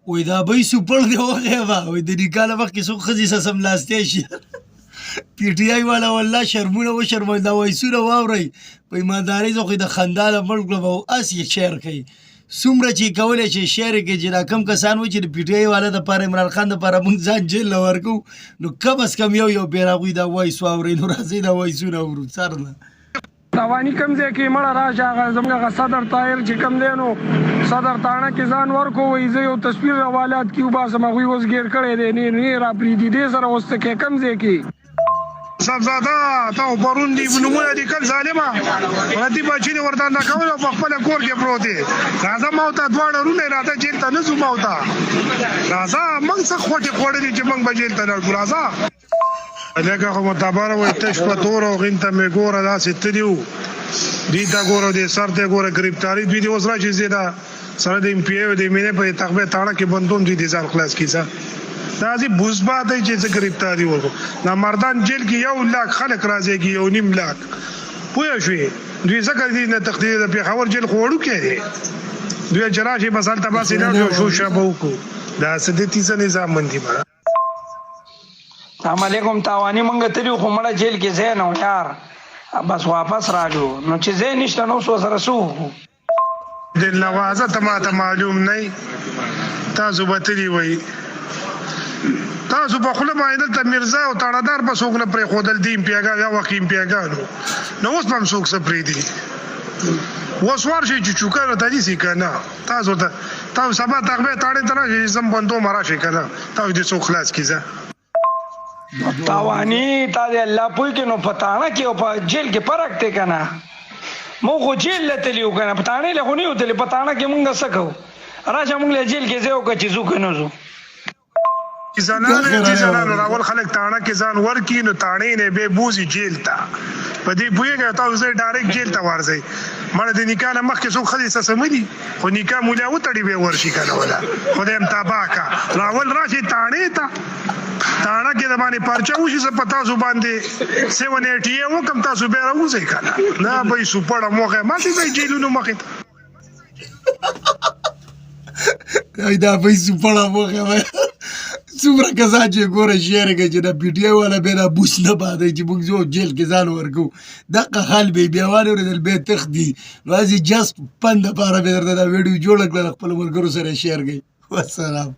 وایي دا بی سوپړ دې وخیمه وایي د نکاح نه مخکې څوک ښځې سره سملاستی شي پی ټي آی والا والله شرمونه وشرموي دا وایسونه واورئ په ایماندارۍ زه خو د خندا له مړ کړم او هسې یې شیر کوي څومره چې کولی شي شیر یې کوي چې دا کم کسان وایي چې د پی ټي آی والا دپاره عمران خان دپاره موږ ځان جیل له ورکوو نو کم از کم یو بیا هغوی دا وایس واورئ نو راځئ دا وایسونه اورو سر نه تاواني کم ځای کې مړه راشه هغه زموږ هغه صدر طاهر چې کم دی نو صدر تاڼه کې ځان ورکو وایي زه یو تصویر روالات کې وباسم هغوی اوس ګیر کړی دی نه راپرېږدي دې سره اوس څه کې کم ځای کې صاحبزاده تا خو پرون دي نومونه لیکل ظالمه پردي بچي دې ورته انده کول او په خپله کور کې پروت دی راځه ما ورته دواړه وروڼه یې راته جیل ته نه ځو ما ورته راځه موږ څه خوټې خوړلي چې موږ به جیل ته لاړ کړو راځه لکه خو معتبره وایي تش په تور او غین ته مې ګوره داسې تلي وو دوی ته ګوره دې سر ته ګوره ګرفتاري دوی دې اوس راشي زه دا سره د ایم پی ای او د مینې په تخبې تاړه کې بندوم دوی دې ځان خلاص کړي څه دا دې بوزبا دی چې زه ګرفتاري ورکړو دا مردان جیل کې 1 لاک خلک راځي کې 1.5 لاک پوه شوې دوی څنګه دې نه تقدیر د پېښور جیل خو وړوکی دی دوی چې راشي بس هلته بس یې لاړ شو شابه وکړو دا څه د تیزه نظام مندي به السلام علیکم تاواني مونږ تلي خو مړه جیل کې ځای نه و یار بس واپس راځو نو چې ځای نشته نو اوس ورسره څه وکړو دل نوازه ته ماته معلوم نه تاسو به تلي وئ تاسو په خوله باندې دلته میرزا او تاړهدار به څوک نه پرېښودل دي امپیاګان یا وخت امپیاګانو نو اوس به هم څوک څه پرېږدي اوس ورشئ چې چوکانو ته نیسي که نه تاسو سبا تغبې تاړې ته راشئ زم بندوم راشئ که نه تاسو دې څوک خلاص کړي ځه تاواني تا دې الله پوه کې نو په تاڼه کې او په جیل کې فرق دی که نه موږ خو جیل له تلي وو که نه په تاڼې له خو نه یو تلي په تاڼه کې مونږ څه کوو راشه مونږ له جیل کې ځای وکړه چې ځو که نه ځو زنانو راول خلک تاڼه کې ځان ورکړي نو تاڼې نه به بوزي جیل ته په دې پوهېږئ تاسو ځئ ډایرکټ جیل ته ورځئ مړه د نکاح نه مخکې څوک ښځې څه سملي خو نکاح مولا وتړي بیا ورشي که نه ولا خدای هم تباه کا راول راشي تاڼې ته تاڼه کې د باندې پرچه وشي زه په تاسو باندې 788 وکړم تاسو بیا راوځئ که نه نه به یې سوپړه موخه ماتې ځئ جیلونو مخې ته دا به یې سوپړه موخه څومره کسان چې ګوره شعر کوي چې د پی ټي آی والا بیا دا بوس نه بادوي چې موږ ځو جیل کې ځان ورکوو دغه حال به یې بیا واورېدل بیا تښتي نو هسې جست پند دپاره مې درته دا ویډیو جوړه کړله خپلو ملګرو سره یې شیر کړئ والسلام